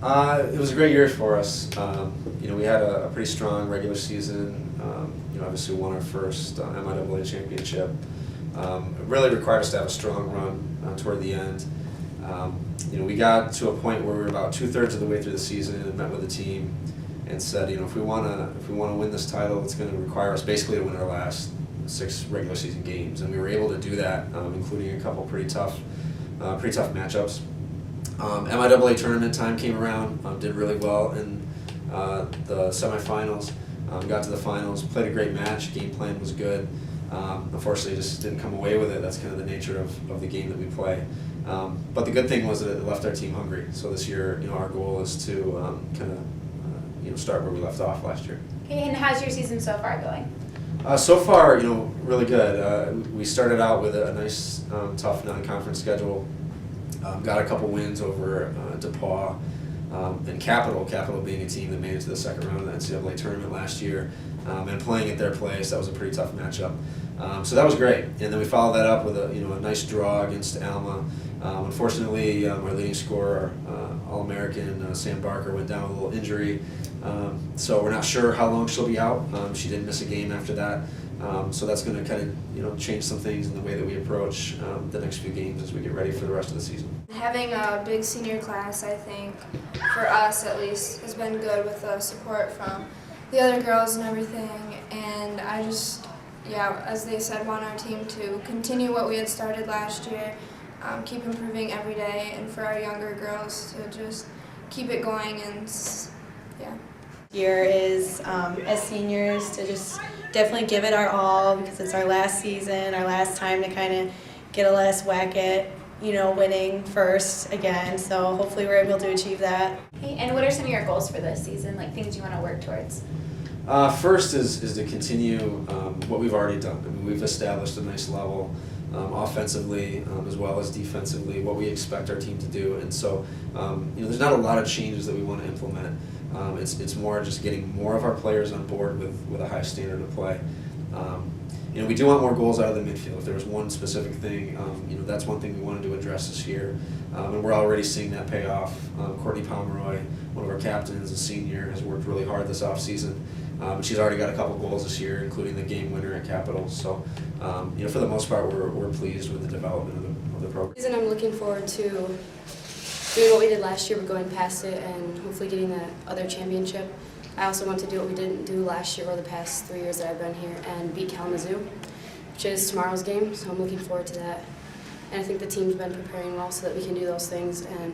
It was a great year for us. We had a pretty strong regular season. Obviously won our first MIAA championship. It really required us to have a strong run toward the end. We got to a point where we were about 2/3 of the way through the season and met with the team and said, if we want to win this title, it's going to require us basically to win our last 6 regular season games, and we were able to do that, including a couple pretty tough matchups. MIAA tournament time came around, did really well in the semifinals, got to the finals, played a great match, game plan was good. Unfortunately, just didn't come away with it. That's kind of the nature of the game that we play. But the good thing was that it left our team hungry. So this year, our goal is to start where we left off last year. Okay, and how's your season so far going? So far, really good. We started out with a nice, tough non-conference schedule. Got a couple wins over DePaul and Capital being a team that made it to the second round of the NCAA tournament last year, and playing at their place. That was a pretty tough matchup. So that was great. And then we followed that up with a nice draw against Alma. Unfortunately, our leading scorer, All-American Sam Barker, went down with a little injury. So we're not sure how long she'll be out. She did miss a game after that. So that's going to kind of change some things in the way that we approach the next few games as we get ready for the rest of the season. Having a big senior class, I think, for us at least, has been good with the support from the other girls and everything. And I just, as they said, want our team to continue what we had started last year, keep improving every day, and for our younger girls to just keep it going and, Year is, as seniors, to just definitely give it our all because it's our last season, our last time to kind of get a last whack at, winning first again. So hopefully we're able to achieve that. Okay, and what are some of your goals for this season, like things you want to work towards? First is to continue what we've already done. I mean, we've established a nice level offensively as well as defensively, what we expect our team to do. And so, there's not a lot of changes that we want to implement. It's more just getting more of our players on board with a high standard of play. We do want more goals out of the midfield. If there was one specific thing, that's one thing we wanted to address this year. And we're already seeing that pay off. Courtney Pomeroy, one of our captains, a senior, has worked really hard this offseason. She's already got a couple goals this year, including the game winner at Capitol. So, for the most part, we're pleased with the development of the program. Season, I'm looking forward to doing what we did last year, but going past it and hopefully getting that other championship. I also want to do what we didn't do last year or the past 3 years that I've been here and beat Kalamazoo, which is tomorrow's game, so I'm looking forward to that. And I think the team's been preparing well so that we can do those things and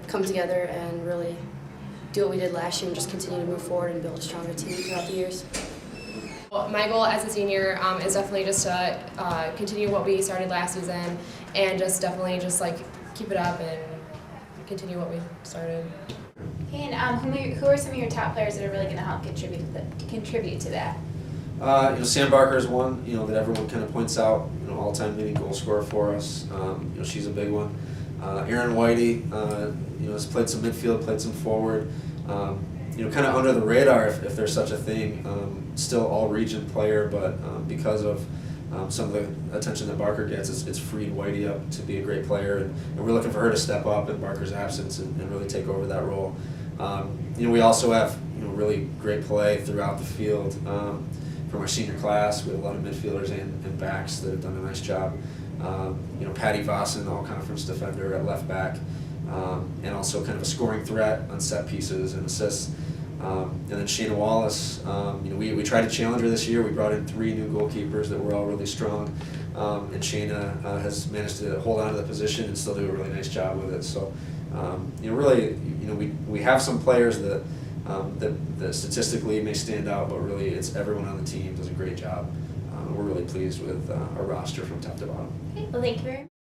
come together and really do what we did last year and just continue to move forward and build a stronger team throughout the years. Well, my goal as a senior is definitely just to continue what we started last season and just definitely just keep it up and continue what we started. Okay, and who are some of your top players that are really going to help contribute to that? Sam Barker is one, that everyone kind of points out, all-time leading goal scorer for us. She's a big one. Erin Whitey, has played some midfield, played some forward. Kind of under the radar, if there's such a thing. Still all-region player, but because of some of the attention that Barker gets, it's freed Whitey up to be a great player, and we're looking for her to step up in Barker's absence and really take over that role. We also have really great play throughout the field from our senior class. We have a lot of midfielders and backs that have done a nice job. Patty Vossen, all-conference defender at left back, and also kind of a scoring threat on set pieces and assists. And then Shayna Wallace, we tried to challenge her this year. We brought in 3 new goalkeepers that were all really strong, and Shayna has managed to hold on to the position and still do a really nice job with it. So, really, we have some players that statistically may stand out, but really it's everyone on the team does a great job. We're really pleased with our roster from top to bottom. Okay, well, thank you very much.